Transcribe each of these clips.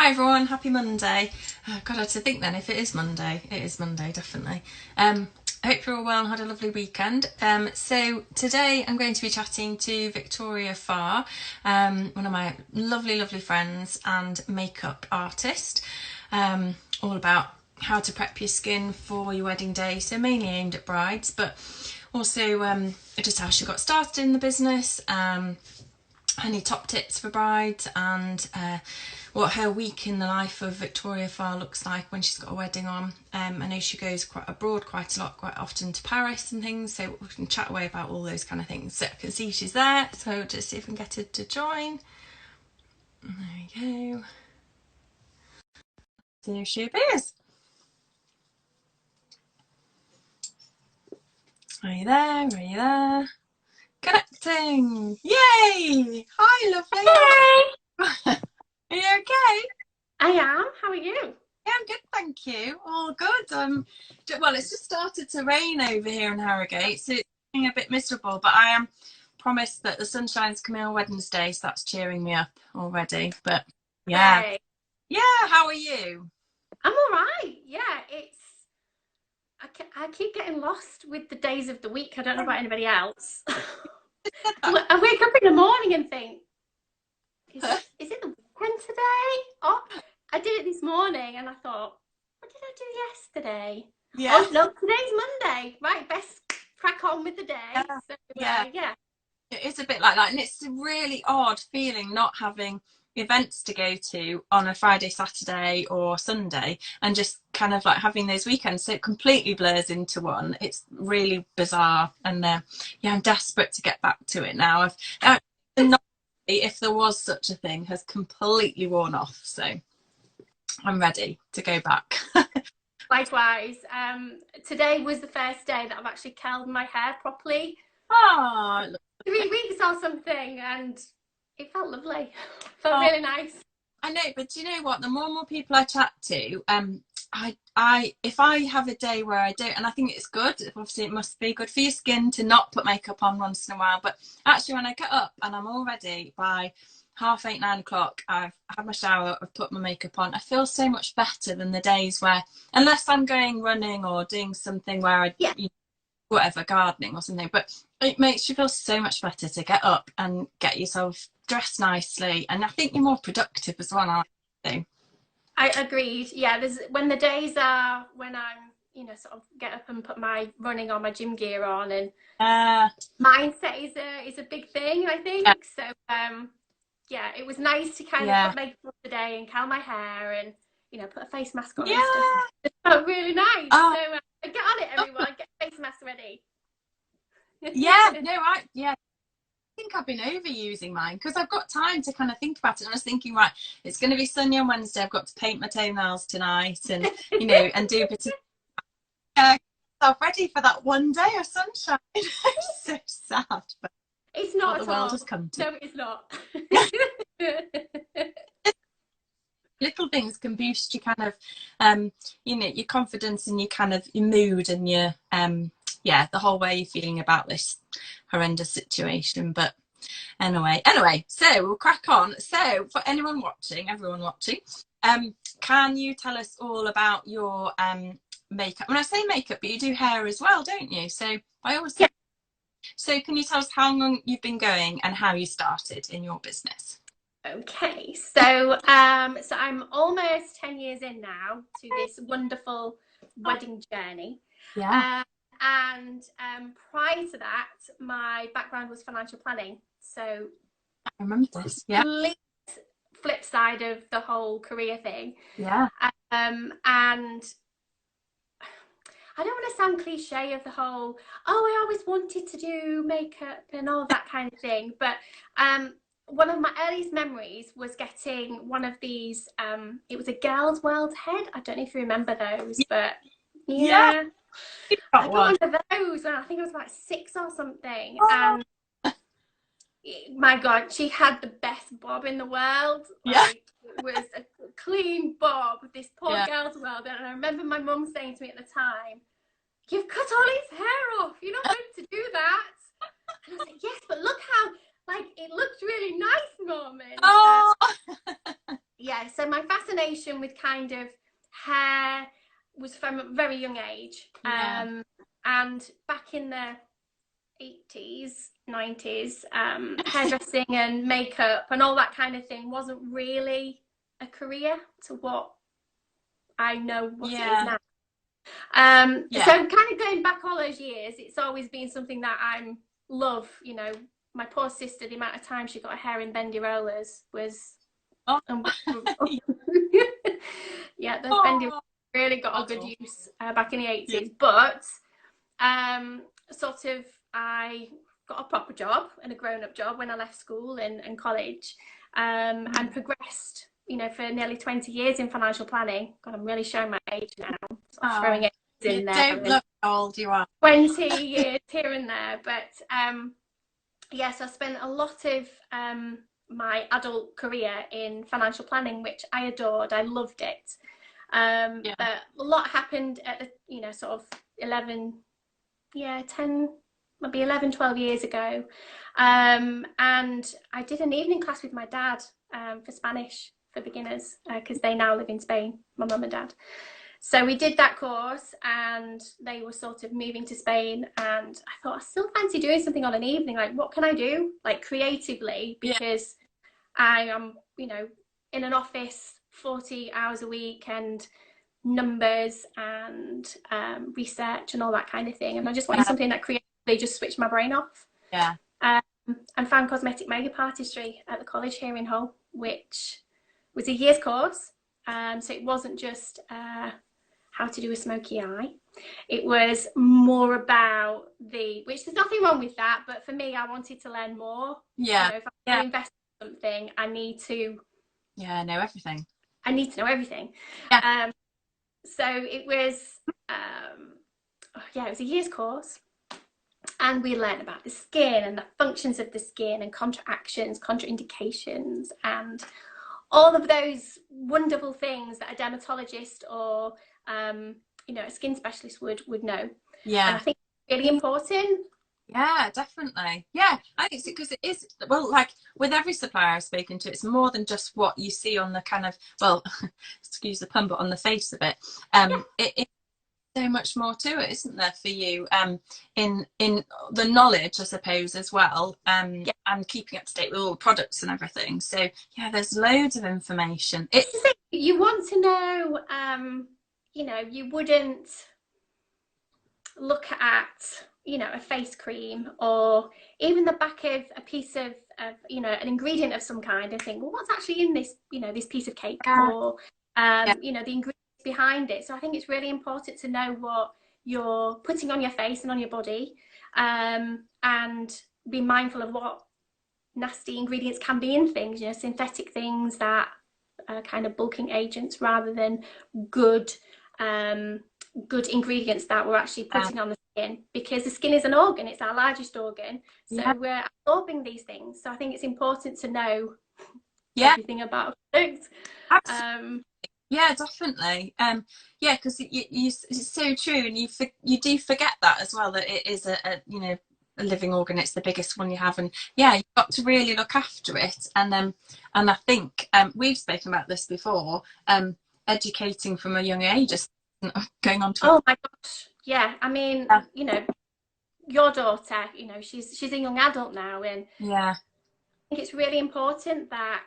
Hi everyone, happy Monday. God, I had to think then if it is Monday. It is Monday, definitely. I hope you're all well and had a lovely weekend. So today I'm going to be chatting to Victoria Farr, one of my lovely, lovely friends and makeup artist, all about how to prep your skin for your wedding day. So mainly aimed at brides, but also just how she got started in the business, any top tips for brides, and what her week in the life of Victoria Farr looks like when she's got a wedding on. I know she goes abroad quite a lot, quite often to Paris and things, so we can chat away about all those kind of things. So I can see she's there, so just see if we can get her to join. There we go. There she appears. Are you there? Are you there? Connecting! Yay! Hi, lovely! Hey, Are you okay? I am. How are you? Yeah, I'm good, thank you. All good. Well, it's just started to rain over here in Harrogate, so it's getting a bit miserable. But I am promised that the sunshine's coming on Wednesday, so that's cheering me up already. But yeah, Hey, yeah. How are you? I'm all right. Yeah, I keep getting lost with the days of the week. I don't know about anybody else. I wake up in the morning and think, is it the weekend today? Oh, I did it this morning and I thought, what did I do yesterday? Yeah, Oh no, today's Monday. Right, best crack on with the day. yeah, So yeah. yeah. It is a bit like that, and it's a really odd feeling not having events to go to on a Friday, Saturday, or Sunday, and just kind of like having those weekends. So it completely blurs into one. It's really bizarre, and yeah, I'm desperate to get back to it now. The novelty, if there was such a thing, has completely worn off. So I'm ready to go back. Likewise. Today was the first day that I've actually curled my hair properly. Oh, 3 weeks or something, and it felt lovely. Felt oh, really nice. I know, but do you know what? The more and more people I chat to, if I have a day where I don't, and I think it's good. Obviously, it must be good for your skin to not put makeup on once in a while. But actually, when I get up and I'm all ready by 8:30, 9 o'clock, I've had my shower, I've put my makeup on. I feel so much better than the days where, unless I'm going running or doing something where Yeah, whatever, gardening or something, but it makes you feel so much better to get up and get yourself dressed nicely, and I think you're more productive as well, aren't you? I agreed. Yeah, there's when the days are when I'm, sort of get up and put my running on, my gym gear on, and uh mindset is a big thing, I yeah, think. So yeah, it was nice to kind of yeah, put makeup on today and curl my hair and put a face mask on and stuff. yeah. It felt really nice. Oh, So get on it, everyone. Get face mask ready. yeah, no, right, yeah. I think I've been overusing mine because I've got time to kind of think about it. And I was thinking, right, it's going to be sunny on Wednesday. I've got to paint my toenails tonight, and and do a bit of myself ready for that one day of sunshine. It's so sad, but It's what not the at world all. has come to. No, it's not. Little things can boost your kind of your confidence and your kind of your mood and your yeah, the whole way you're feeling about this horrendous situation. But anyway, so we'll crack on. So for anyone watching, everyone watching, can you tell us all about your makeup? When I say makeup, but you do hair as well, don't you? So I always Yeah. say, so can you tell us how long you've been going and how you started in your business? Okay, so so I'm almost 10 years in now to this wonderful wedding journey. Yeah, Uh, and prior to that, my background was financial planning. So I remember this. Yeah, complete flip side of the whole career thing. yeah. And I don't want to sound cliche of the whole, oh, I always wanted to do makeup and all that kind of thing. But one of my earliest memories was getting one of these, it was a Girls World head. I don't know if you remember those, but Yeah, yeah, you I got got one. one of those and I think it was like 6 or something. Oh, And my God, she had the best bob in the world. yeah, Like, it was a clean bob, this poor yeah. Girls World. And I remember my mum saying to me at the time, you've cut all his hair off. You're not meant to do that. And I was like, yes, but look how, like, it looks really nice, Mum. And Oh, yeah, so my fascination with kind of hair was from a very young age. Yeah. And back in the 80s, 90s, hairdressing and makeup and all that kind of thing wasn't really a career to what I know what it is Yeah. now. Yeah. So kind of going back all those years, it's always been something that I love. You know, my poor sister, the amount of time she got her hair in bendy rollers was Oh. unbelievable. Yeah, those bendy Oh. really got a good Adorable. use back in the Yeah. 80s. But sort of I got a proper job and a grown-up job when I left school and college, and progressed, you know, for nearly 20 years in financial planning. God, I'm really showing my age now, sort of throwing Oh, it you in there, don't and look how old you are. 20 years here and there. But yes, I spent a lot of my adult career in financial planning, which I adored. I loved it. Yeah. But a lot happened at the, you know, sort of 11, yeah, 10, maybe 11, 12 years ago. And I did an evening class with my dad for Spanish for beginners, because they now live in Spain, my mum and dad. So we did that course, and they were sort of moving to Spain, and I thought, I still fancy doing something on an evening. Like, what can I do, like, creatively? Yeah. Because I am, you know, in an office 40 hours a week, and numbers and research and all that kind of thing. And I just wanted something that creatively just switched my brain off. Yeah. And found cosmetic makeup artistry at the college here in Hull, which was a year's course. So it wasn't just how to do a smoky eye. It was more about which there's nothing wrong with that, but for me, I wanted to learn more. Yeah. You know, if I'm going to invest in something, I need to know everything. I need to know everything. Yeah. So it was, it was a year's course, and we learned about the skin and the functions of the skin and contractions, contraindications, and all of those wonderful things that a dermatologist or you know, a skin specialist would know. Yeah. And I think it's really important. Yeah, definitely. Yeah, I think because it is, well, like with every supplier I've spoken to, it's more than just what you see on the kind of, well, excuse the pun, but on the face of it. It's so much more to it, isn't there, for you? In the knowledge, I suppose, as well. And keeping up to date with all the products and everything. So yeah, there's loads of information. You want to know, you know, you wouldn't look at, you know, a face cream or even the back of a piece of you know, an ingredient of some kind and think, well, what's actually in this, you know, this piece of cake, or you know, the ingredients behind it. So I think it's really important to know what you're putting on your face and on your body, and be mindful of what nasty ingredients can be in things, you know, synthetic things that are kind of bulking agents rather than good good ingredients that we're actually putting on the skin, because the skin is an organ, it's our largest organ, so we're absorbing these things. So I think it's important to know everything about things. Yeah, definitely. Yeah, because it's so true, and you do forget that as well, that it is a you know, a living organ. It's the biggest one you have, and yeah, you've got to really look after it. And I think we've spoken about this before. Educating from a young age, going on to. Oh my gosh, yeah. I mean, you know, your daughter, you know, she's a young adult now, and yeah, I think it's really important that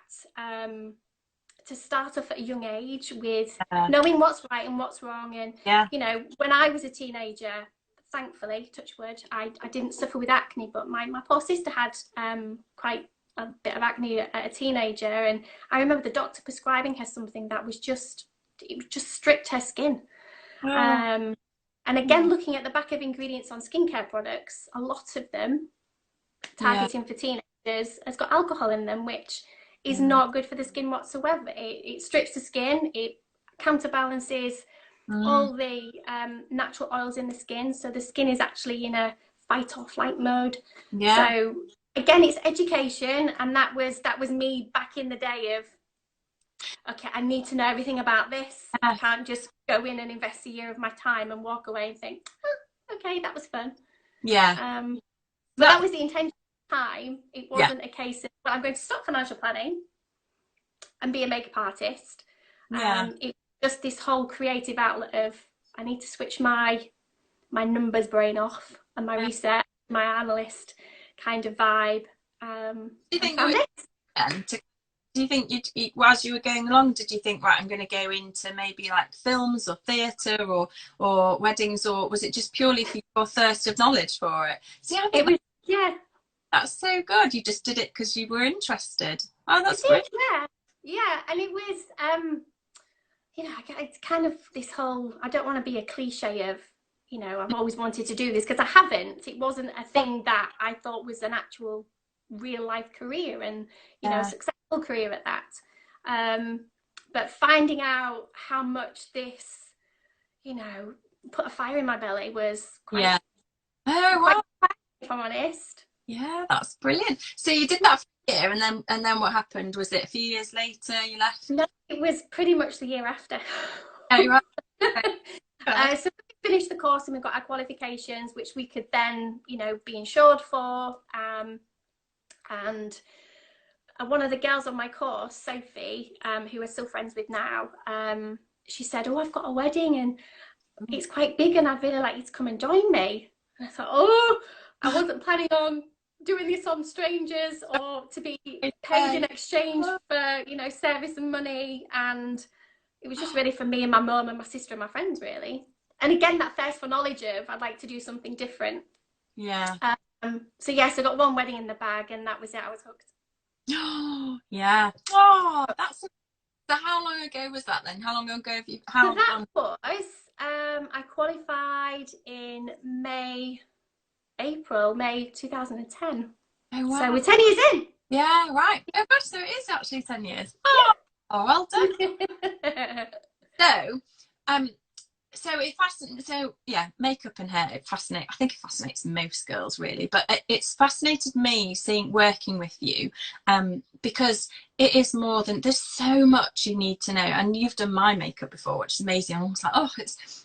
to start off at a young age with knowing what's right and what's wrong. And you know, when I was a teenager, thankfully, touch wood, I didn't suffer with acne, but my poor sister had quite a bit of acne at a teenager, and I remember the doctor prescribing her something that was just stripped her skin. And again, looking at the back of ingredients on skincare products, a lot of them targeting for teenagers has got alcohol in them, which is not good for the skin whatsoever. It strips the skin, it counterbalances all the natural oils in the skin, so the skin is actually in a fight or flight mode. So again, it's education, and that was me back in the day of, okay, I need to know everything about this. I can't just go in and invest a year of my time and walk away and think, oh, okay, that was fun. But that was the intention at the time. It wasn't a case of, well, I'm going to stop financial planning and be a makeup artist. Yeah. It was just this whole creative outlet of, I need to switch my numbers brain off and my research, my analyst kind of vibe. Do you And think you found would this. then? Do you think as you were going along, did you think, right, I'm going to go into maybe like films or theatre or weddings, or was it just purely for your thirst of knowledge for it? See, I It think was, yeah, that's so good. You just did it because you were interested. Oh, I that's did, great. yeah. Yeah, and it was, it's kind of this whole, I don't want to be a cliche of, I've always wanted to do this, because I haven't. It wasn't a thing that I thought was an actual real life career, and, a successful career at that. But finding out how much this, put a fire in my belly was Yeah. quite, Oh, quite, wow. if I'm honest. Yeah, that's brilliant. So you did that for a year, and then what happened? Was it a few years later you left? No, it was pretty much the year after. Oh, right. Okay. So we finished the course and we got our qualifications, which we could then, be insured for. And one of the girls on my course, Sophie, who we're still friends with now, she said, "Oh, I've got a wedding and it's quite big and I'd really like you to come and join me." And I thought, oh, I wasn't planning on doing this on strangers or to be paid in exchange for, service and money. And it was just really for me and my mum and my sister and my friends, really. And again, that thirst for knowledge of, I'd like to do something different. Yeah. So yes, I got one wedding in the bag and that was it. I was hooked. Yeah. Oh, that's so. How long ago was that then? How long ago have you? So that was, I qualified in May 2010. Oh, wow. So we're 10 years in. Yeah, right. Oh gosh, so it is actually 10 years. Oh, well done. So, so it fascinates. So yeah, makeup and hair. It fascinates. I think it fascinates most girls, really. But it's fascinated me working with you, because it is more than. There's so much you need to know, and you've done my makeup before, which is amazing. I'm almost like, oh,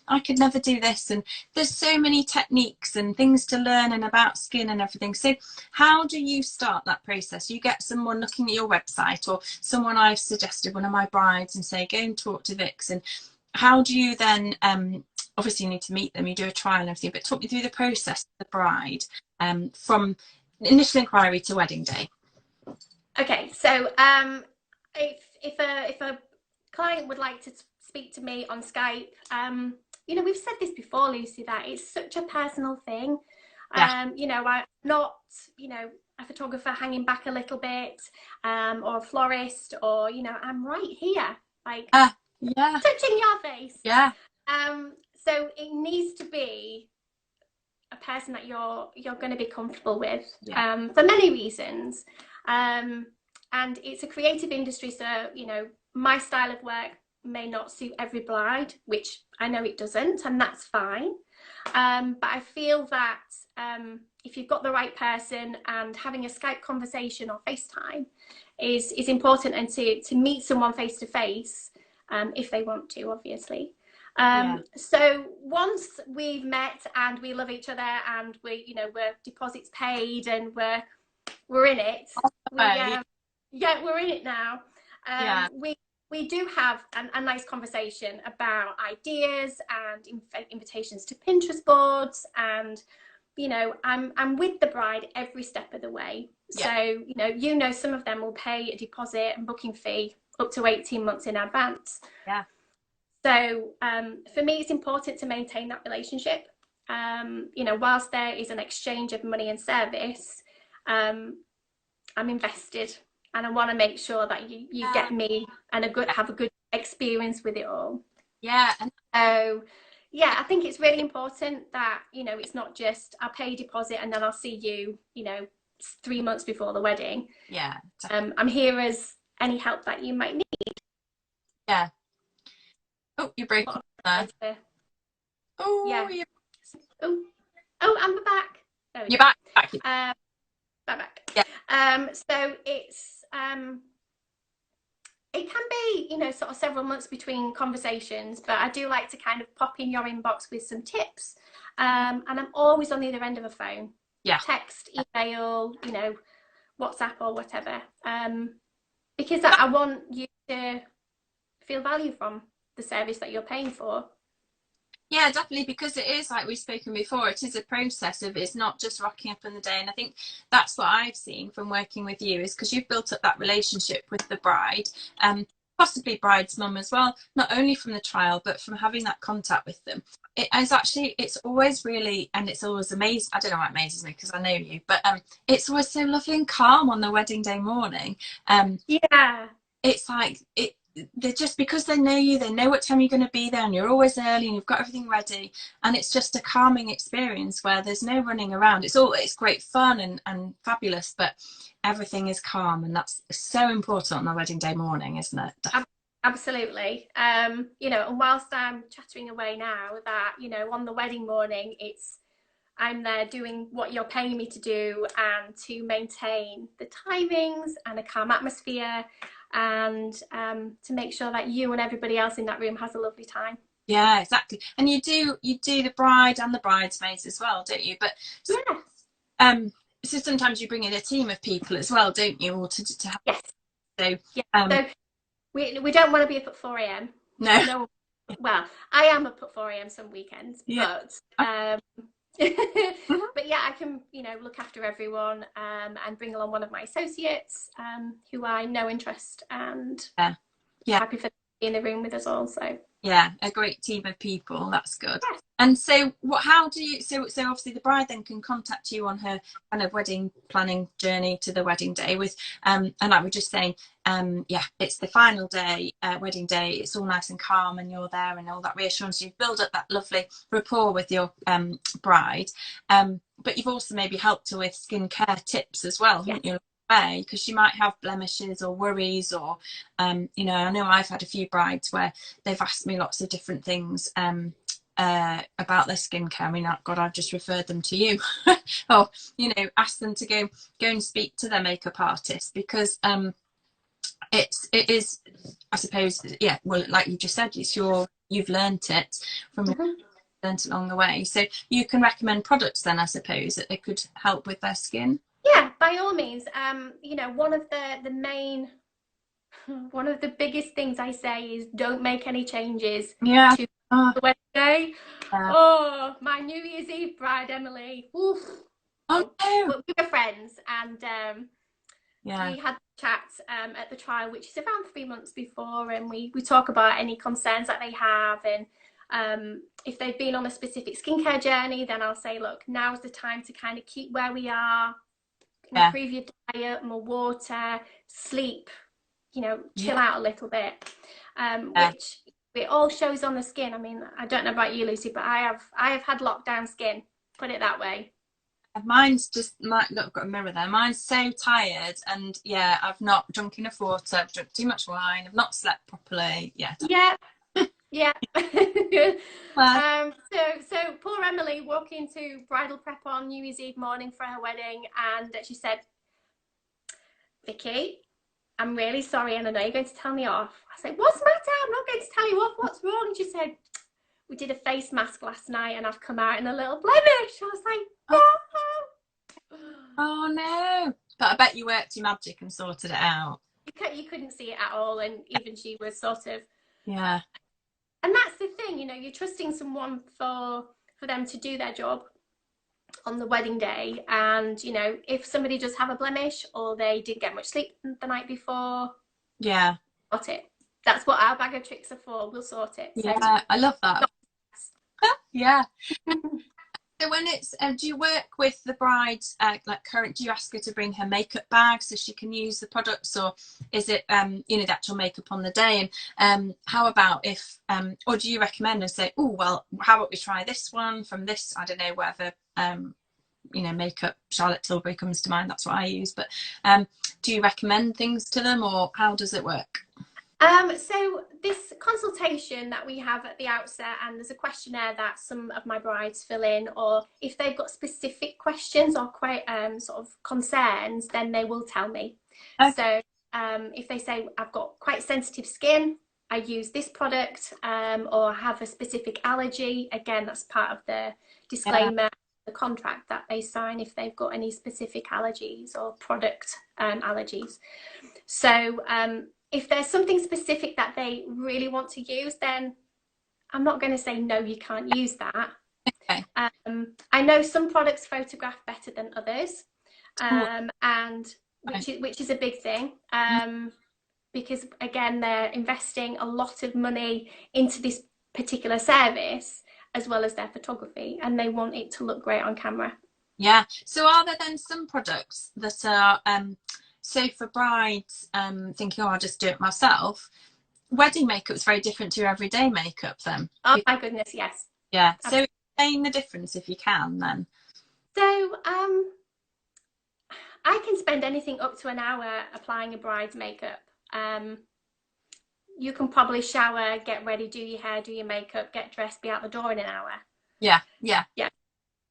I could never do this, and there's so many techniques and things to learn and about skin and everything. So, how do you start that process? You get someone looking at your website, or someone I've suggested, one of my brides, and say, go and talk to Vix, and how do you then, obviously you need to meet them, you do a trial and everything, but talk me through the process of the bride, from initial inquiry to wedding day. Okay, so if a client would like to speak to me on Skype, we've said this before, Lucy, that it's such a personal thing. Yeah. I'm not, a photographer hanging back a little bit, or a florist, or, I'm right here, like yeah, touching your face. yeah. So it needs to be a person that you're going to be comfortable with, for many reasons. And it's a creative industry, so my style of work may not suit every bride, which I know it doesn't, and that's fine. But I feel that if you've got the right person, and having a Skype conversation or FaceTime is important, and to meet someone face to face, if they want to, obviously. So once we've met and we love each other and we're deposits paid and we're in it, we're in it now. We do have a nice conversation about ideas and invitations to Pinterest boards, and I'm with the bride every step of the way. So some of them will pay a deposit and booking fee up to 18 months in advance. So for me, it's important to maintain that relationship. Whilst there is an exchange of money and service, I'm invested, and I want to make sure that you get me and have a good experience with it all. And so I think it's really important that it's not just I'll pay a deposit and then I'll see you 3 months before the wedding. I'm here as any help that you might need. Oh, you're breaking there. Oh, I'm back. You're back. Back. So it's it can be sort of several months between conversations, but I do like to kind of pop in your inbox with some tips, and I'm always on the other end of a phone, text, email, WhatsApp or whatever, because I want you to feel value from the service that you're paying for. Yeah, definitely, because it is, like we've spoken before, it is a process of, it's not just rocking up in the day. And I think that's what I've seen from working with you, is because you've built up that relationship with the bride, possibly bride's mum as well, not only from the trial, but from having that contact with them. It is actually, it's always really, and it's always amazing. I don't know what amazes me because I know you, but it's always so lovely and calm on the wedding day morning. Yeah. It's like, they're just, because they know you, they know what time you're going to be there, and you're always early and you've got everything ready, and it's just a calming experience where there's no running around. It's great fun and fabulous, but everything is calm, and that's so important on the wedding day morning, isn't it? Absolutely. You know, and whilst I'm chattering away now, that, you know, on the wedding morning, I'm there doing what you're paying me to do, and to maintain the timings and a calm atmosphere, and to make sure that you and everybody else in that room has a lovely time. Yeah, exactly. And you do the bride and the bridesmaids as well, don't you? But Yes. so sometimes you bring in a team of people as well, don't you? Or to have, Yes. so Yeah. So we don't want to be up at 4 a.m. no. No. Well, I am up at 4 a.m. some weekends, Yeah. but but yeah, I can, you know, look after everyone, and bring along one of my associates, who I know and trust, and Yeah. happy for them to be in the room with us all. So Yeah, a great team of people. That's good. yes. And so how do you, so obviously the bride then can contact you on her kind of wedding planning journey to the wedding day with, and like we're just saying, yeah, it's the final day, wedding day, it's all nice and calm, and you're there, and all that reassurance, you've built up that lovely rapport with your bride, but you've also maybe helped her with skincare tips as well, haven't you? Because she might have blemishes or worries, or you know, I know I've had a few brides where they've asked me lots of different things about their skincare. I mean, God, I've just referred them to you. Or, you know, ask them to go and speak to their makeup artist, because it is, I suppose, yeah, well, like you just said, you've learnt it from learnt along the way, so you can recommend products then, I suppose, that they could help with their skin. Yeah, by all means. You know, one of the biggest things I say is, don't make any changes to the wedding day. Oh, my New Year's Eve bride, Emily. Oof. No. We were friends, and we had chats at the trial, which is around 3 months before, and we talk about any concerns that they have, and if they've been on a specific skincare journey, then I'll say, look, now's the time to kind of keep where we are, improve your diet, more water, sleep, you know, chill out a little bit, which it all shows on the skin. I mean, I don't know about you, Lucy, but I have had lockdown skin, put it that way. Mine's just, look, I've got a mirror there. Mine's so tired, and yeah, I've not drunk enough water, I've drunk too much wine, I've not slept properly. Yeah. So poor Emily walked into bridal prep on New Year's Eve morning for her wedding, and she said, Vicky, I'm really sorry, and I know you're going to tell me off. I said, what's the matter? I'm not going to tell you off. What's wrong? And she said, we did a face mask last night, and I've come out in a little blemish. I was like, oh no. But I bet you worked your magic and sorted it out. You couldn't see it at all, and even she was sort of, yeah. And that's the thing, you know, you're trusting someone for them to do their job on the wedding day, and you know, if somebody does have a blemish, or they didn't get much sleep the night before, got it. That's what our bag of tricks are for. We'll sort it. Yeah, so, I love that. Yeah. So when it's, do you work with the bride, like current, do you ask her to bring her makeup bag so she can use the products, or is it, you know, the actual makeup on the day? And how about if, or do you recommend and say, oh, well, how about we try this one from this, I don't know, whatever, you know, makeup, Charlotte Tilbury comes to mind, that's what I use, but do you recommend things to them, or how does it work? So this consultation that we have at the outset, and there's a questionnaire that some of my brides fill in, or if they've got specific questions or quite sort of concerns, then they will tell me. Okay. So if they say, I've got quite sensitive skin, I use this product, or have a specific allergy, again, that's part of the disclaimer, the contract that they sign, if they've got any specific allergies or product allergies. So if there's something specific that they really want to use, then I'm not going to say no, you can't use that. Okay. I know some products photograph better than others, Ooh, and which is a big thing, because again, they're investing a lot of money into this particular service as well as their photography, and they want it to look great on camera. yeah. So are there then some products that are so for brides thinking, oh, I'll just do it myself? Wedding makeup is very different to your everyday makeup then. Oh my goodness, yes. Yeah. Absolutely. So explain the difference if you can then. So I can spend anything up to an hour applying a bride's makeup. You can probably shower, get ready, do your hair, do your makeup, get dressed, be out the door in an hour. Yeah. Yeah. Yeah.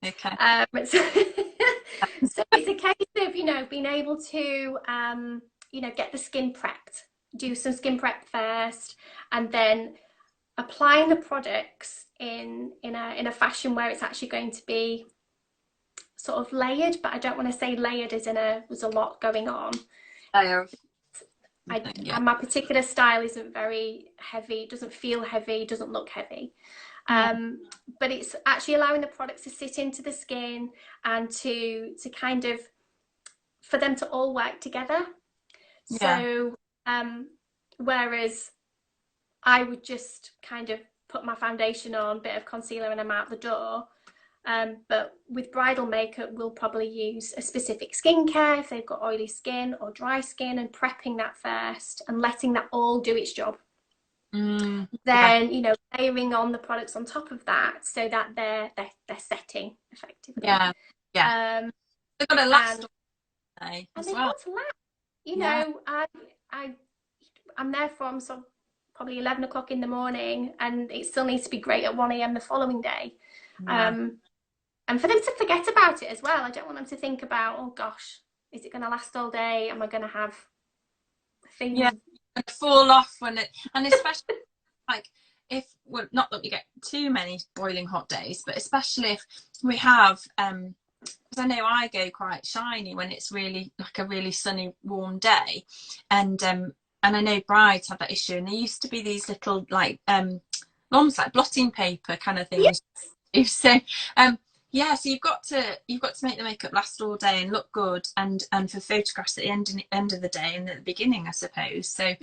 Okay. So it's a case of, you know, being able to, you know, get the skin prepped, do some skin prep first, and then applying the products in a fashion where it's actually going to be sort of layered, but I don't want to say layered as in there's a lot going on. And my particular style isn't very heavy, doesn't feel heavy, doesn't look heavy. But it's actually allowing the products to sit into the skin and to kind of, for them to all work together. Yeah. So whereas I would just kind of put my foundation on, bit of concealer, and I'm out the door. But with bridal makeup, we'll probably use a specific skincare if they've got oily skin or dry skin, and prepping that first and letting that all do its job. Then, you know, layering on the products on top of that so that they're setting effectively. Yeah. Yeah. They've got to last all day as well. Got to last. You know, I'm there from probably 11 o'clock in the morning, and it still needs to be great at 1 a.m. the following day. Yeah. And for them to forget about it as well. I don't want them to think about, oh gosh, is it going to last all day? Am I going to have things? Yeah, and fall off when it, and especially like if, well, not that we get too many boiling hot days, but especially if we have, because I know I go quite shiny when it's really like a really sunny, warm day, and I know brides have that issue, and there used to be these little like almost like blotting paper kind of things. Yes. So yeah, so you've got to make the makeup last all day and look good, and for photographs at the end of the day and at the beginning, I suppose. So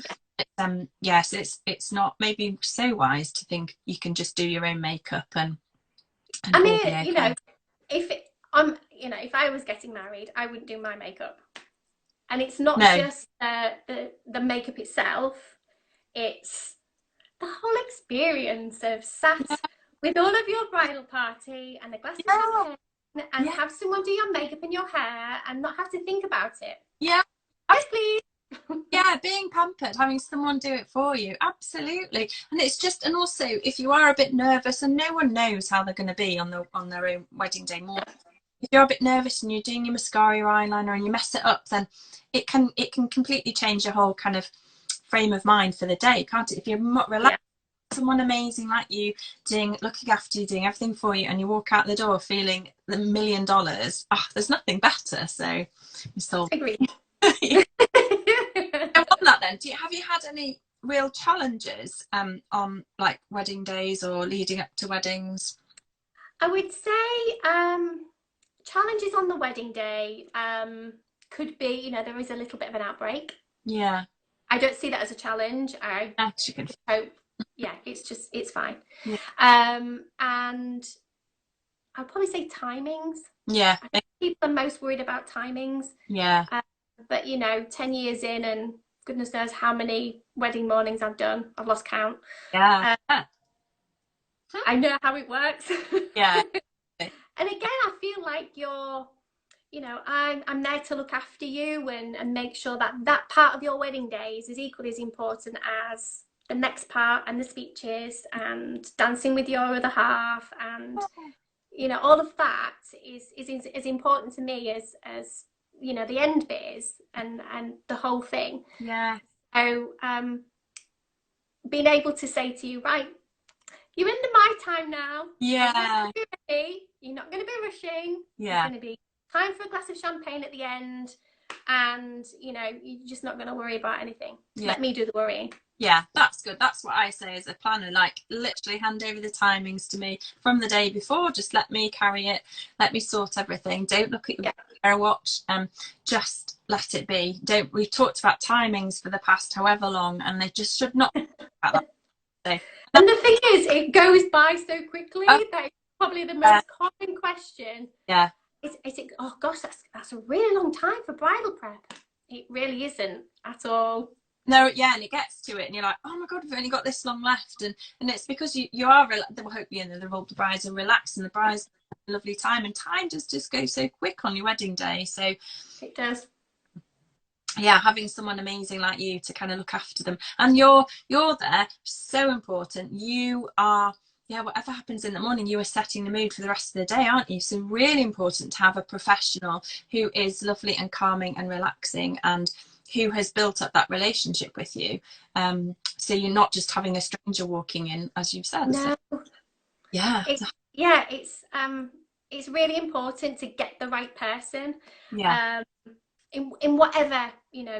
yeah, so it's not maybe so wise to think you can just do your own makeup and I mean, okay. You know, if I was getting married, I wouldn't do my makeup. And it's not just the makeup itself, it's the whole experience of sat with all of your bridal party and a glass of champagne and have someone do your makeup and your hair and not have to think about it. Yeah. Yes, please. Yeah, being pampered, having someone do it for you, absolutely. And it's just, and also if you are a bit nervous, and no one knows how they're going to be on their own wedding day morning, if you're a bit nervous and you're doing your mascara, your eyeliner, and you mess it up, then it can completely change your whole kind of frame of mind for the day, can't it? If you're relaxed, someone amazing like you looking after you, doing everything for you, and you walk out the door feeling the $1 million, there's nothing better. So you sold. Agreed. On that then, have you had any real challenges on like wedding days or leading up to weddings? I would say challenges on the wedding day could be, you know, there is a little bit of an outbreak. Yeah. I don't see that as a challenge. I hope, it's fine. Yeah. And I'll probably say timings. Yeah. I think people are most worried about timings. Yeah. But, you know, 10 years in, and goodness knows how many wedding mornings I've done. I've lost count. Yeah. I know how it works. Yeah. And again, I feel like I'm there to look after you and make sure that part of your wedding day is as equally as important as the next part, and the speeches and dancing with your other half, and you know, all of that is as important to me as you know, the end bit is, and the whole thing. Yeah. So being able to say to you, right, you're in my time now. Yeah. You're not going to be rushing. Yeah. It's going to be time for a glass of champagne at the end. and you're just not going to worry about anything. Yeah. Let me do the worrying. Yeah, that's good. That's what I say as a planner. Like, literally hand over the timings to me from the day before. Just let me carry it. Let me sort everything. Don't look at your watch. Just let it be. Don't. We've talked about timings for the past however long, and they just should not be about that. So, and the thing is, it goes by so quickly. That is probably the most common question. Yeah. Is it? Oh gosh, that's a really long time for bridal prep. It really isn't at all. No, yeah, and it gets to it, and you're like, oh my god, we've only got this long left, and it's because you are. I hope the brides are relaxed, and the brides have a lovely time, and time just goes so quick on your wedding day. So it does. Yeah, having someone amazing like you to kind of look after them, and you're there, so important. You are. Yeah, whatever happens in the morning, you are setting the mood for the rest of the day, aren't you? So really important to have a professional who is lovely and calming and relaxing, and who has built up that relationship with you. So you're not just having a stranger walking in, as you've said. No. So, yeah. It's really important to get the right person. Yeah. In whatever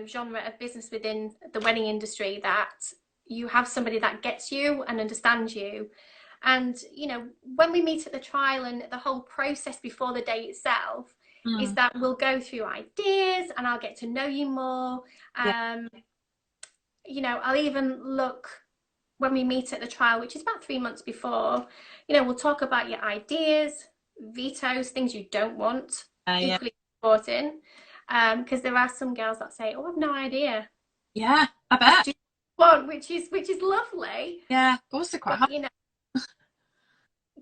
genre of business within the wedding industry, that you have somebody that gets you and understands you. And when we meet at the trial, and the whole process before the day itself is that we'll go through ideas, and I'll get to know you more. I'll even look, when we meet at the trial, which is about 3 months before, we'll talk about your ideas, vetoes, things you don't want. Equally important, because there are some girls that say, oh, I've no idea. Yeah, I bet. Which is lovely. Yeah, also quite hard.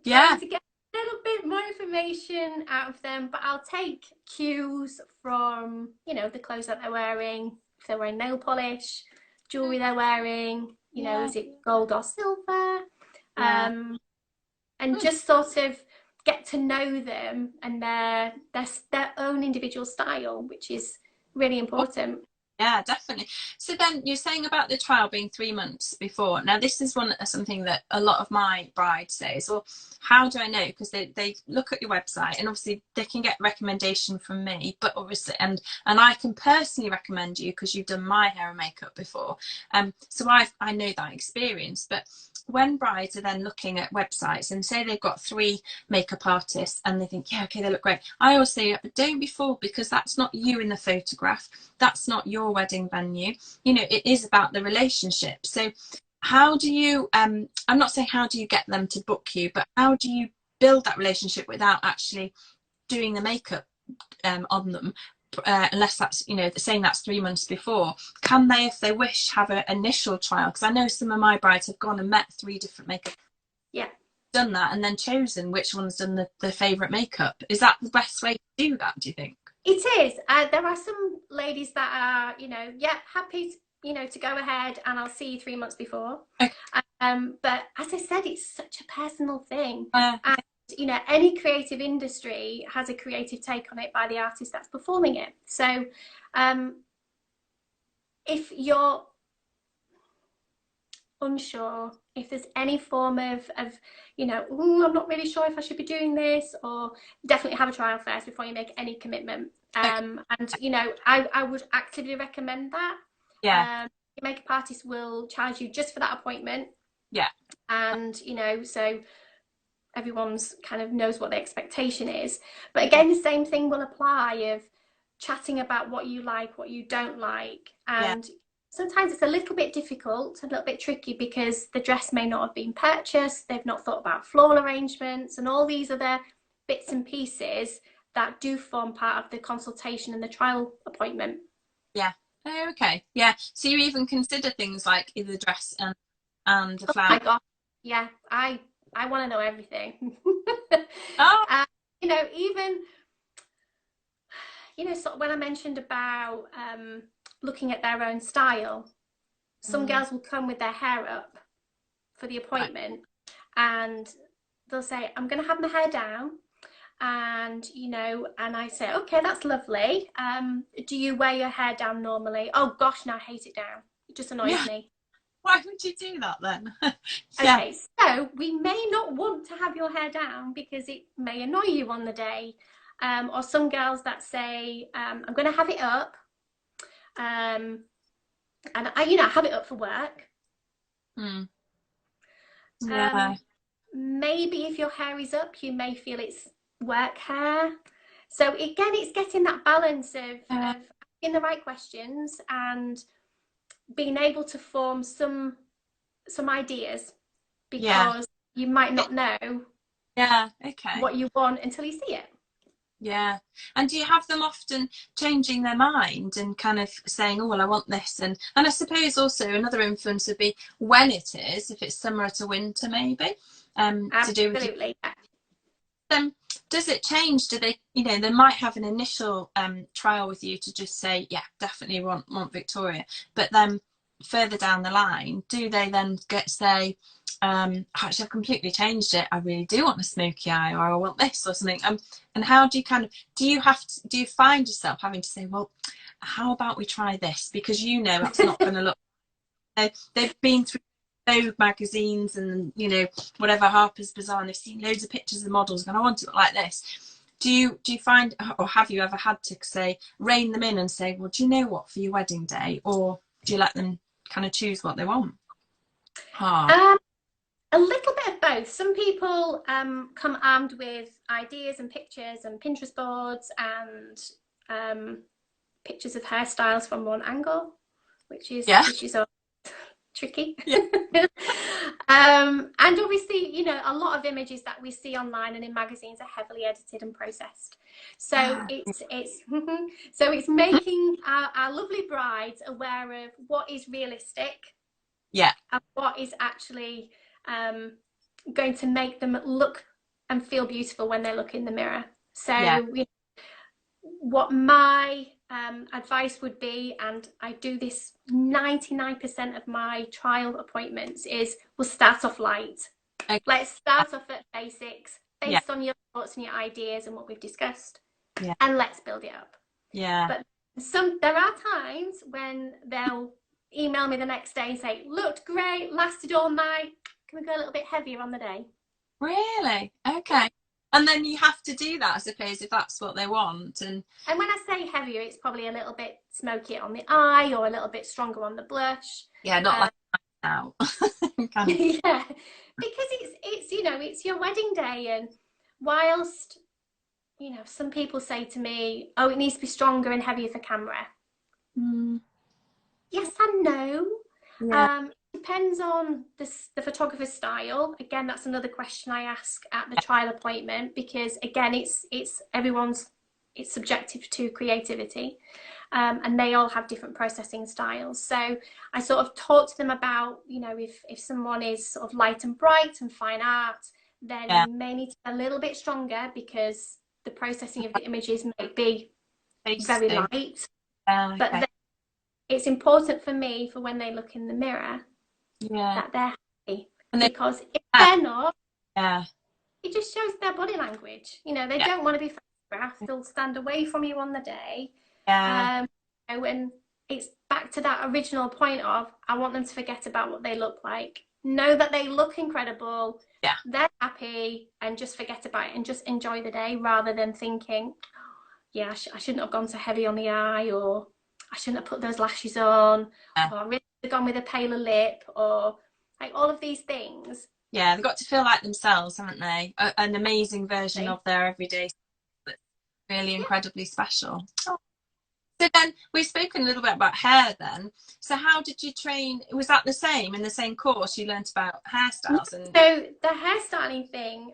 Trying to get a little bit more information out of them, but I'll take cues from the clothes that they're wearing. If they're wearing nail polish, jewelry they're wearing, is it gold or silver? And just sort of get to know them and their own individual style, which is really important. Yeah, definitely. So then you're saying about the trial being 3 months before. Now, this is something that a lot of my brides say. Well, how do I know? Because they look at your website, and obviously they can get recommendation from me, but obviously, and I can personally recommend you because you've done my hair and makeup before. So I know that experience. But when brides are then looking at websites and say they've got 3 makeup artists and they think, yeah, okay, they look great, I always say, but don't be fooled, because that's not you in the photograph. That's not your wedding venue. It is about the relationship. So how do you I'm not saying how do you get them to book you, but how do you build that relationship without actually doing the makeup on them, unless that's saying that's 3 months before? Can they, if they wish, have an initial trial? Because I know some of my brides have gone and met 3 different makeup, done that, and then chosen which one's done the favorite makeup. Is that the best way to do that, do you think? It is. There are some ladies that are happy to go ahead, and I'll see you 3 months before. Okay. But as I said, it's such a personal thing. And any creative industry has a creative take on it by the artist that's performing it. So if you're unsure, if there's any form of I'm not really sure if I should be doing this, or definitely have a trial first before you make any commitment. And I would actively recommend that. Your makeup artist will charge you just for that appointment. And so everyone's kind of knows what the expectation is. But again, the same thing will apply of chatting about what you like, what you don't like. And sometimes it's a little bit difficult, a little bit tricky, because the dress may not have been purchased, they've not thought about floral arrangements and all these other bits and pieces that do form part of the consultation and the trial appointment. Oh, okay. So you even consider things like the dress and the flower. Oh my god, I want to know everything. Even so when I mentioned about looking at their own style, some girls will come with their hair up for the appointment, and they'll say, I'm going to have my hair down, and and I say, okay, that's lovely. Do you wear your hair down normally? Oh gosh, no, I hate it down. It just annoys me. Why would you do that then? Okay, so we may not want to have your hair down because it may annoy you on the day. or some girls that say, I'm going to have it up, and I have it up for work. Yeah. Maybe if your hair is up, you may feel it's work hair. So again, it's getting that balance of asking the right questions and being able to form some ideas, because you might not know what you want until you see it. Yeah. And do you have them often changing their mind and kind of saying, oh, well, I want this? And I suppose also another influence would be when it is, if it's summer to winter, maybe, to do with. Absolutely. Does it change? Do they, they might have an initial trial with you to just say, yeah, definitely want Victoria. But then further down the line, do they then say, actually, I've completely changed it. I really do want a smoky eye, or I want this or something. And how do you do you find yourself having to say, well, how about we try this? Because that's not going to look. They've been through Vogue magazines and whatever, Harper's Bazaar, and they've seen loads of pictures of the models and I want it to look like this. Do you find, or have you ever had to say, rein them in and say, well, do you know what, for your wedding day? Or do you let them kind of choose what they want? A little bit of both. Some people come armed with ideas and pictures and Pinterest boards and pictures of hairstyles from one angle, which is tricky. And obviously, a lot of images that we see online and in magazines are heavily edited and processed. So it's making our lovely brides aware of what is realistic, and what is actually going to make them look and feel beautiful when they look in the mirror. So what my advice would be, and I do this 99% of my trial appointments, is we'll start off light. Let's start off at basics based on your thoughts and your ideas and what we've discussed, and let's build it up. But there are times when they'll email me the next day and say, looked great, lasted all night, can we go a little bit heavier on the day? Really? Okay. And then you have to do that, I suppose, if that's what they want. And when I say heavier, it's probably a little bit smoky on the eye or a little bit stronger on the blush. Yeah, not like now. Yeah, because it's your wedding day, and whilst some people say to me, oh, it needs to be stronger and heavier for camera. Yes and no. Depends on the photographer's style. Again, that's another question I ask at the trial appointment, because again, it's subjective to creativity, and they all have different processing styles. So I sort of talk to them about, if someone is sort of light and bright and fine art, then you may need to be a little bit stronger, because the processing of the images might be very light. But then it's important for me, for when they look in the mirror, that they're happy, because if they're not, it just shows their body language. They don't want to be photographed. They'll stand away from you on the day. And it's back to that original point of, I want them to forget about what they look like. Know that they look incredible. They're happy, and just forget about it and just enjoy the day, rather than thinking, I shouldn't have gone so heavy on the eye, or I shouldn't have put those lashes on, or I really should have gone with a paler lip, or like all of these things. Yeah, they've got to feel like themselves, haven't they? An amazing version of their everyday, that's really incredibly special. So then we've spoken a little bit about hair then. So how did you train? Was that the same in the same course you learnt about hairstyles? So the hairstyling thing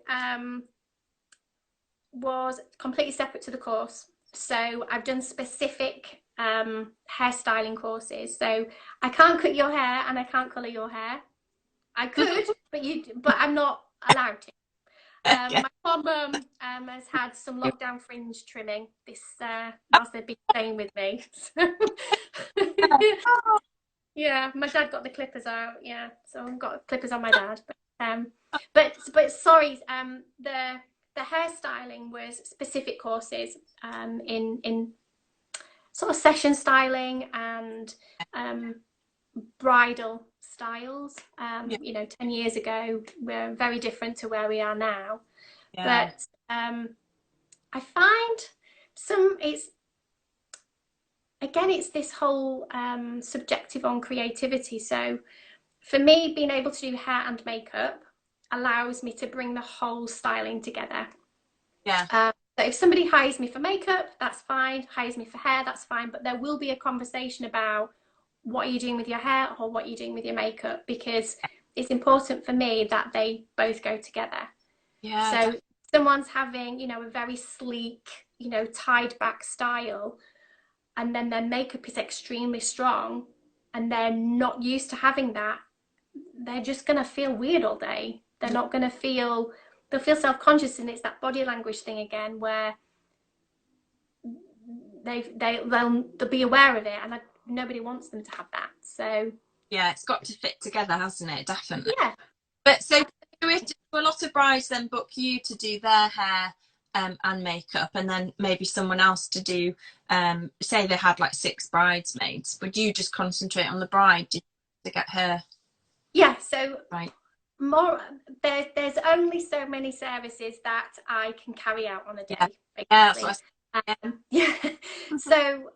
was completely separate to the course. So I've done specific hairstyling courses. So I can't cut your hair and I can't colour your hair. I could, but I'm not allowed to. My mum has had some lockdown fringe trimming whilst they've been staying with me. Yeah, my dad got the clippers out. Yeah, so I've got clippers on my dad. But sorry, the hairstyling was specific courses in sort of session styling and bridal styles. 10 years ago we're very different to where we are now. But I find it's this whole subjective on creativity. So for me, being able to do hair and makeup allows me to bring the whole styling together. Yeah. So if somebody hires me for makeup, that's fine. Hires me for hair, that's fine. But there will be a conversation about what are you doing with your hair or what are you doing with your makeup, because it's important for me that they both go together. Yeah. So someone's having, you know, a very sleek, you know, tied back style, and then their makeup is extremely strong and they're not used to having that, they're just going to feel weird all day. They're not going to feel, they'll feel self-conscious, and it's that body language thing again where they'll be aware of it, and nobody wants them to have that. So yeah, it's got to fit together, hasn't it? Definitely. yeah. But so do a lot of brides then book you to do their hair and makeup, and then maybe someone else to do, say they had like 6 bridesmaids, would you just concentrate on the bride to get her? Yeah, so right. More, there's only so many services that I can carry out on a day. Yeah, that's what yeah. So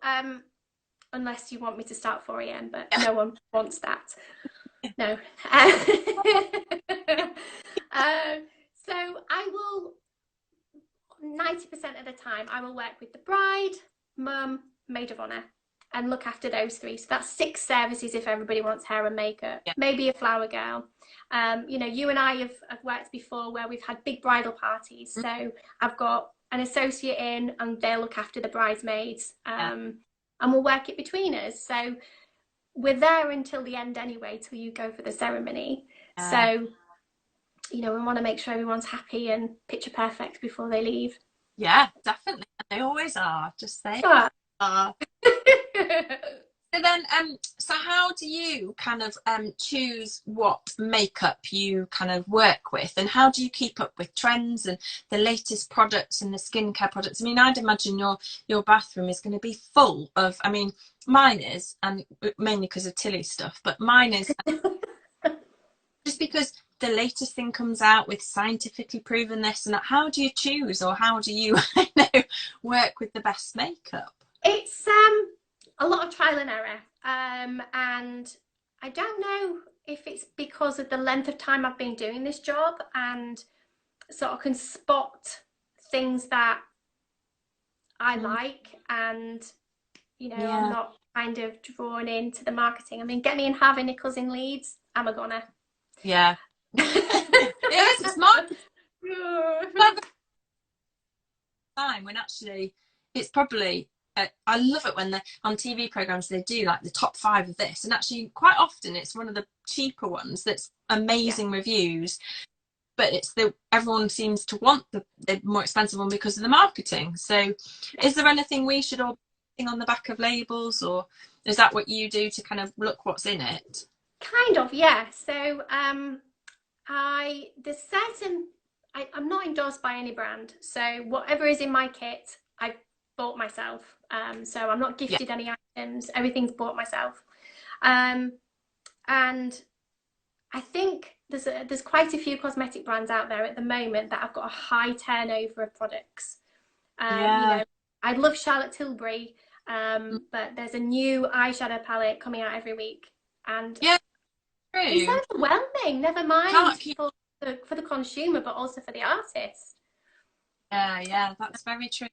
unless you want me to start 4 a.m, but no one wants that. No. So I will 90% of the time I will work with the bride, mum, maid of honour, and look after those 3. So that's 6 services if everybody wants hair and makeup. Yeah. Maybe a flower girl. You know, you and I have worked before where we've had big bridal parties. So I've got an associate in and they'll look after the bridesmaids. And we'll work it between us. So we're there until the end anyway, till you go for the ceremony. So, you know, we want to make sure everyone's happy and picture perfect before they leave. Yeah, definitely. They always are, just say. So then, so how do you kind of choose what makeup you kind of work with, and how do you keep up with trends and the latest products and the skincare products? I mean, I'd imagine your bathroom is going to be full of, I mean, mine is, and mainly because of Tilly stuff, but mine is just because the latest thing comes out with scientifically proven this and that. How do you choose, or how do you work with the best makeup? It's a lot of trial and error, and I don't know if it's because of the length of time I've been doing this job and sort of can spot things that I like, and you know, I'm not kind of drawn into the marketing. I mean, get me in Harvey Nichols in Leeds, I'm a goner. Yeah. It is smart time when actually it's probably I love it when they're on TV programs, they do like the top 5 of this, and actually quite often it's one of the cheaper ones that's amazing reviews, but it's everyone seems to want the more expensive one because of the marketing. So is there anything we should all be on the back of labels, or is that what you do to kind of look what's in it? Kind of, yeah. So there's certain, I'm not endorsed by any brand, so whatever is in my kit I've bought myself. So I'm not gifted any items, everything's bought myself. And I think there's quite a few cosmetic brands out there at the moment that have got a high turnover of products. You know, I love Charlotte Tilbury, but there's a new eyeshadow palette coming out every week, and it's overwhelming. Never mind for the consumer, but also for the artist. Yeah, that's very true.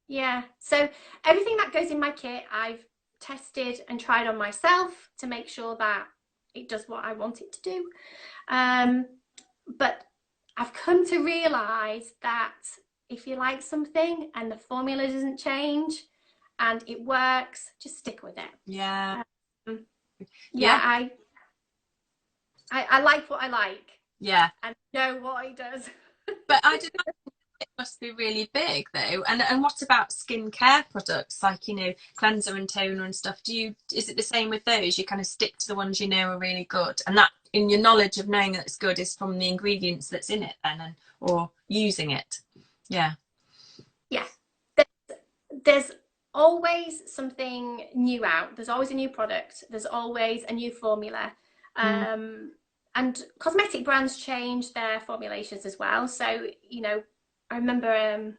Yeah, so everything that goes in my kit I've tested and tried on myself to make sure that it does what I want it to do. But I've come to realize that if you like something and the formula doesn't change and it works, just stick with it. I like what I like. Yeah. And know what it does. But I don't know, it must be really big though. And what about skincare products, like, you know, cleanser and toner and stuff? Is it the same with those? You kind of stick to the ones you know are really good, and that in your knowledge of knowing that it's good is from the ingredients that's in it then, or using it. Yeah. There's always something new out. There's always a new product. There's always a new formula. And cosmetic brands change their formulations as well. So, you know, I remember,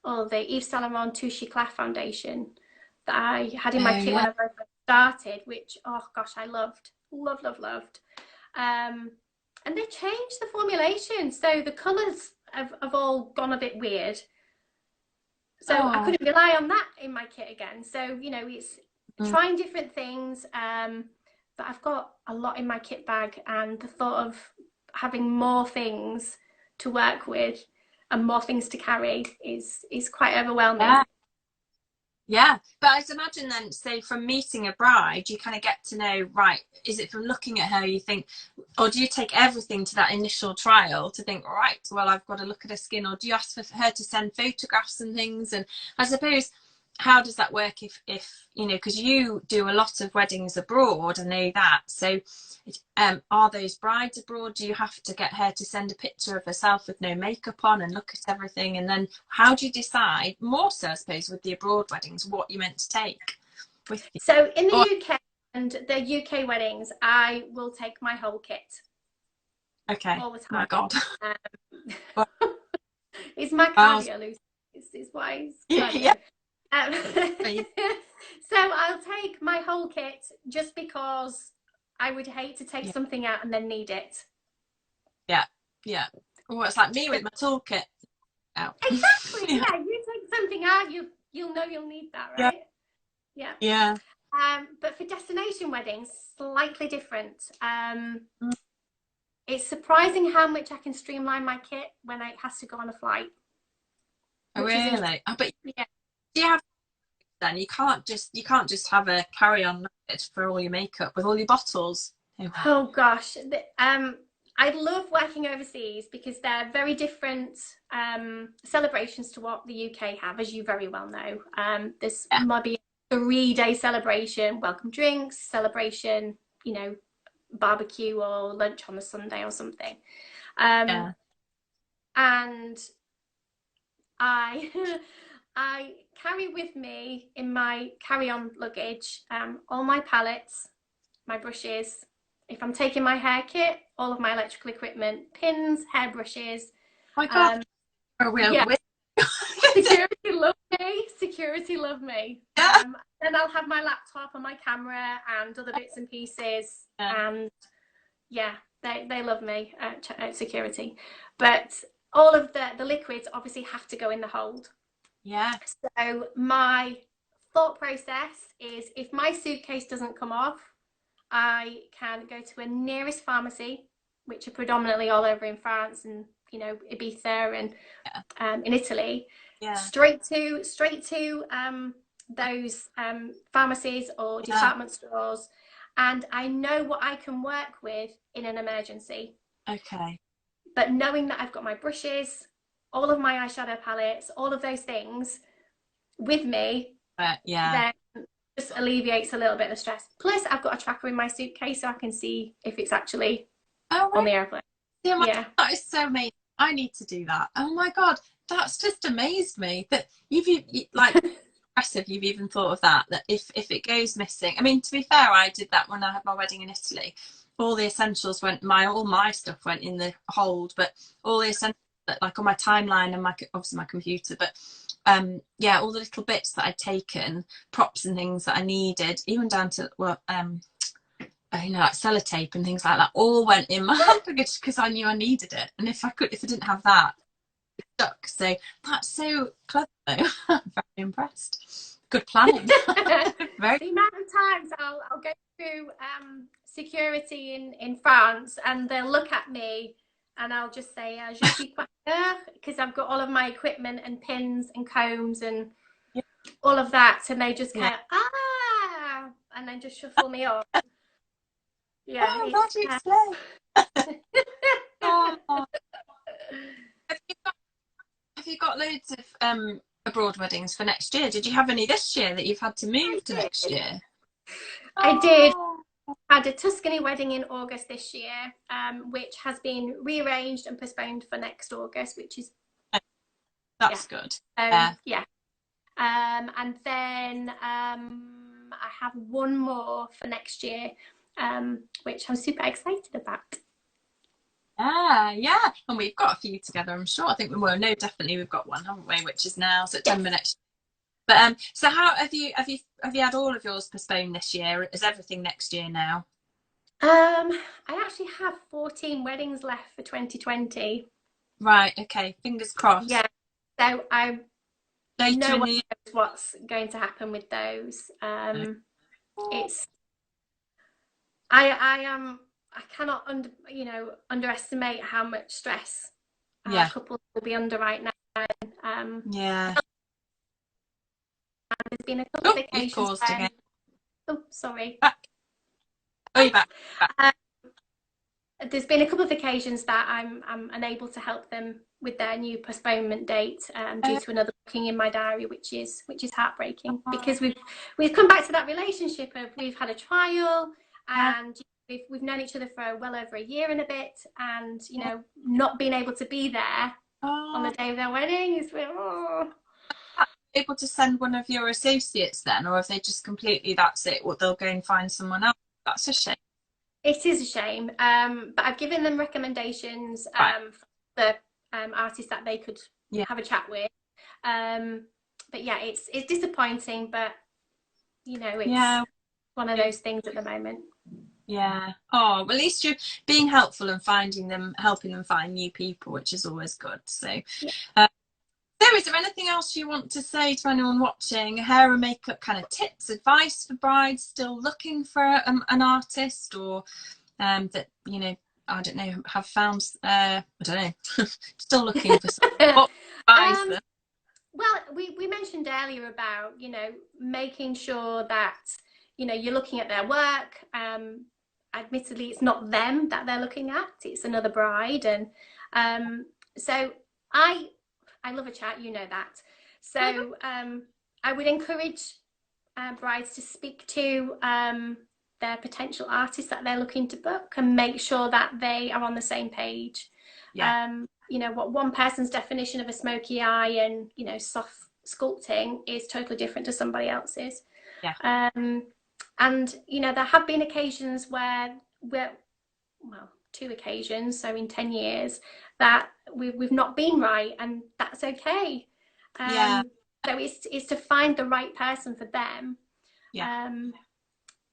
or the Yves Saint Laurent Touche Eclat foundation that I had in my Oh kit yeah. when I first started, which, oh gosh, I loved, loved, loved, loved. And they changed the formulation, so the colours have all gone a bit weird. So I Oh. couldn't rely on that in my kit again. So, you know, it's Mm. trying different things. But I've got a lot in my kit bag, and the thought of having more things to work with and more things to carry is quite overwhelming. Yeah. Yeah, but I'd imagine then, say from meeting a bride, you kind of get to know, right, is it from looking at her you think, or do you take everything to that initial trial to think, right, well, I've got to look at her skin, or do you ask for her to send photographs and things? And I suppose, how does that work if you know, because you do a lot of weddings abroad, I know that. So are those brides abroad? Do you have to get her to send a picture of herself with no makeup on and look at everything? And then how do you decide, more so I suppose with the abroad weddings, what you're meant to take with you? So in the Or, UK and the UK weddings, I will take my whole kit okay, all the my time. God. Um, it's my cardio, Lucy. It's why it's Yeah. cardio. So I'll take my whole kit just because I would hate to take Yeah. something out and then need it. Yeah. Yeah. Well, it's like me with my toolkit out. Exactly. Yeah. Yeah, you take something out, you'll know you'll need that, Yeah. right? Yeah. Yeah. But for destination weddings, slightly different. Mm. It's surprising how much I can streamline my kit when it has to go on a flight, Oh, which is interesting. really? Oh, but Yeah. do you have, then you can't just have a carry-on luggage for all your makeup with all your bottles. Oh, Oh gosh. I love working overseas because they're very different celebrations to what the UK have, as you very well know. There's yeah. maybe a 3-day celebration, welcome drinks, celebration, you know, barbecue or lunch on a Sunday or something. Yeah. And I I carry with me in my carry-on luggage all my palettes, my brushes. If I'm taking my hair kit, all of my electrical equipment, pins, hairbrushes. My God. Oh, Yeah, we security love me. Security love me. yeah. Then I'll have my laptop and my camera and other bits and pieces. Yeah. And yeah, they love me at security. But all of the liquids obviously have to go in the hold. Yeah. So my thought process is, if my suitcase doesn't come off, I can go to a nearest pharmacy, which are predominantly all over in France and, you know, Ibiza and in Italy. Yeah. Straight to those pharmacies or Yeah. department stores, and I know what I can work with in an emergency. Okay. But knowing that I've got my brushes, all of my eyeshadow palettes, all of those things with me, Yeah. then just alleviates a little bit of the stress. Plus, I've got a tracker in my suitcase so I can see if it's actually Oh, on right. the airplane. Yeah, Yeah. that is so amazing. I need to do that. Oh my God, that's just amazed me that like impressive. You've even thought of that. That if it goes missing, I mean, to be fair, I did that when I had my wedding in Italy. All the essentials all my stuff went in the hold, but all the essentials, like on my timeline and obviously my computer, but yeah, all the little bits that I'd taken, props and things that I needed, even down to you know, like sellotape and things like that, all went in my hand luggage because I knew I needed it. And if I didn't have that, it stuck. So that's so clever, though. I'm very impressed. Good planning. Very. The amount of times I'll go through security in France, and they'll look at me and I'll just say, je suis coiffeur, because I've got all of my equipment and pins and combs and Yeah. all of that. And they just kind Yeah. of, and then just shuffle me off. Yeah. Oh, glad you explained. Oh. Have you got loads of abroad weddings for next year? Did you have any this year that you've had to move to next year? I did. Oh. Had a Tuscany wedding in August this year, which has been rearranged and postponed for next August, which is That's good. Yeah. And then I have one more for next year, which I'm super excited about. Yeah. And we've got a few together, I'm sure. I think we will. No, definitely we've got one, haven't we? Which is now Yes. September next. But so how have you had all of yours postponed this year? Is everything next year now? I actually have 14 weddings left for 2020. Right. Okay. Fingers Yeah. crossed. So I Later no in one the year. knows what's going to happen with those. It's I am I cannot underestimate how much stress Yeah. couples will be under right now. Um, Yeah. there's been a couple of Oh, you've occasions paused where again. oh sorry. Back. Oh, you're back. Back. Um, there's been a couple of occasions that I'm unable to help them with their new postponement date due to another booking in my diary, which is heartbreaking because we've come back to that relationship of we've had a trial and we've known each other for well over a year and a bit, and not being able to be there on the Oh, day of their wedding is oh. able to send one of your associates then, or if they just completely that's it, well, they'll go and find someone else. That's a shame. It is a shame, but I've given them recommendations Right. for the artists that they could Yeah. have a chat with. But yeah, it's disappointing, but it's Yeah. one of those things at the moment. Yeah. Oh, well, at least you're being helpful and finding them, helping them find new people, which is always good. So, Yeah. so is there anything else you want to say to anyone watching? Hair and makeup kind of tips, advice for brides still looking for an artist, or that I don't know, have found I don't know, still looking for some what advice? um, well, we mentioned earlier about making sure that you're looking at their work. Admittedly, it's not them that they're looking at; it's another bride, and so I love a chat, that. So I would encourage brides to speak to their potential artists that they're looking to book and make sure that they are on the same page. Yeah. What one person's definition of a smoky eye and soft sculpting is totally different to somebody else's. Yeah. And there have been occasions where well, 2 occasions, so in 10 years, that we've not been right, and that's okay. Yeah. So it's to find the right person for them, Yeah.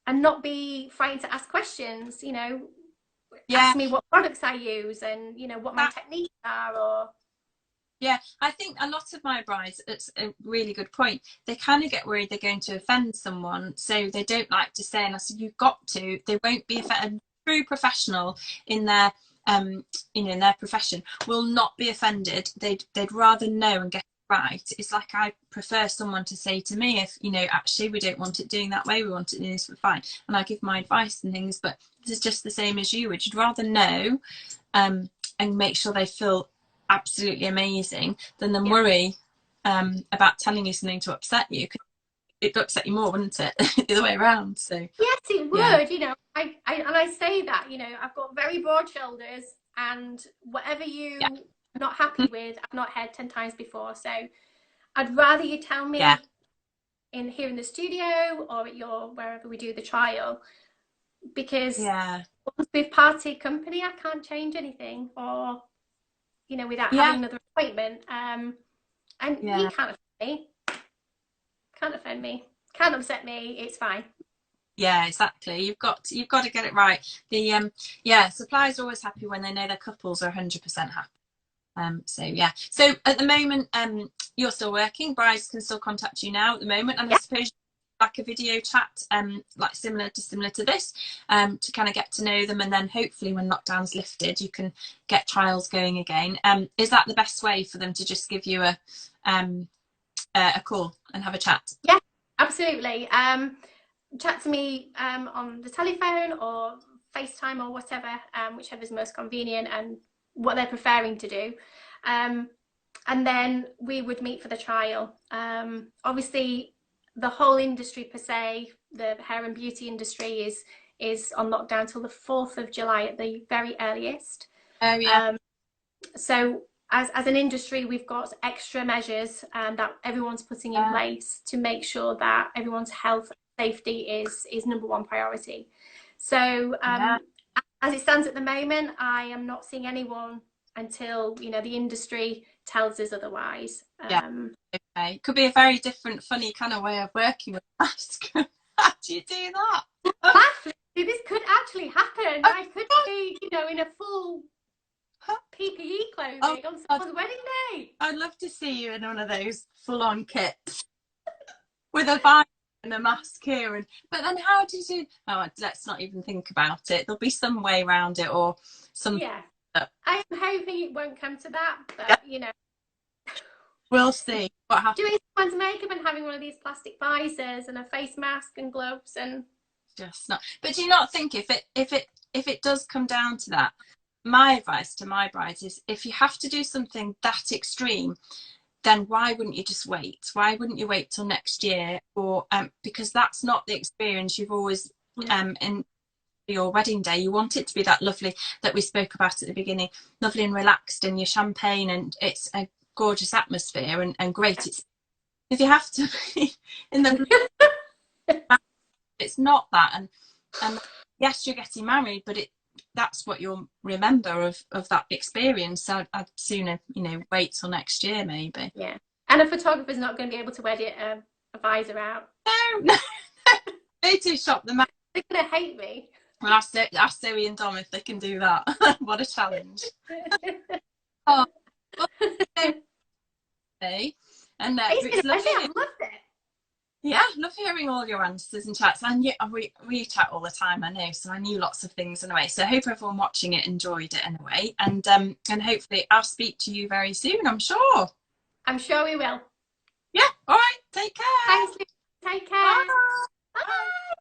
and not be frightened to ask questions. Yeah. Ask me what products I use and what my techniques are, or Yeah, I think a lot of my brides, it's a really good point. They kind of get worried they're going to offend someone, so they don't like to say. And I said, you've got to. They won't be offended. A true professional in their, in their profession will not be offended. They'd rather know and get it right. It's like I prefer someone to say to me, if actually we don't want it doing that way, we want it doing this, we're fine. And I give my advice and things, but this is just the same as you. Would you'd rather know, and make sure they feel absolutely amazing than worry about telling you something to upset you. It would upset you more, wouldn't it? The other way around. So yes, it yeah. would. I say that I've got very broad shoulders, and whatever you Yeah. are not happy with, I've not heard 10 times before. So I'd rather you tell me Yeah. here in the studio or at wherever we do the trial, because Yeah. once we've parted company, I can't change anything, or without Yeah. having another appointment. And Yeah. you can't offend me, can't upset me. It's fine. Yeah, exactly. You've got to get it right. The suppliers are always happy when they know their couples are 100% happy. So yeah. So at the moment, you're still working. Brides can still contact you now at the moment, and I suppose like a video chat, like similar to this, to kind of get to know them, and then hopefully when lockdown's lifted, you can get trials going again. Is that the best way for them to just give you a call and have a chat? Yeah, absolutely. Chat to me on the telephone or FaceTime or whatever, whichever is most convenient and what they're preferring to do. And then we would meet for the trial. Obviously, the whole industry per se, the hair and beauty industry is on lockdown till the 4th of July at the very earliest. Oh yeah. So as an industry, we've got extra measures that everyone's putting in place to make sure that everyone's health and safety is number one priority. So as it stands at the moment, I am not seeing anyone until, you know, the industry tells us otherwise. Yeah. Okay. Could be a very different, funny kind of way of working with masks. How do you do that? Actually, this could actually happen. I could be, you know, in a full PPE clothing on someone's wedding day. I'd love to see you in one of those full-on kits with a visor and a mask here. But then how did you? Oh, let's not even think about it. There'll be some way around it, or some. Yeah, I'm hoping it won't come to that, but Yeah. you know, We'll see what happens. doing someone's makeup and having one of these plastic visors and a face mask and gloves and Just not. But do you not think if it does come down to that, my advice to my brides is, if you have to do something that extreme, then why wouldn't you just wait? Why wouldn't you wait till next year? Or because that's not the experience you've always in your wedding day. You want it to be that lovely that we spoke about at the beginning, lovely and relaxed, and your champagne, and it's a gorgeous atmosphere and great. It's, if you have to be in the it's not that, and yes, you're getting married, but that's what you'll remember of that experience. So I'd sooner, you know, wait till next year maybe. yeah. And a photographer's not going to be able to edit a visor out. No. They do shop the mask. They're going to hate me. Well, ask Zoe and Dom if they can do that. What a challenge. Oh, okay. And It's lovely. I've loved it. Yeah, love hearing all your answers and chats. And we chat all the time, I know, so I knew lots of things in a way. So I hope everyone watching it enjoyed it in a way. And hopefully I'll speak to you very soon, I'm sure. I'm sure we will. Yeah, all right, take care. Thanks, Lou. Take care. Bye. Bye.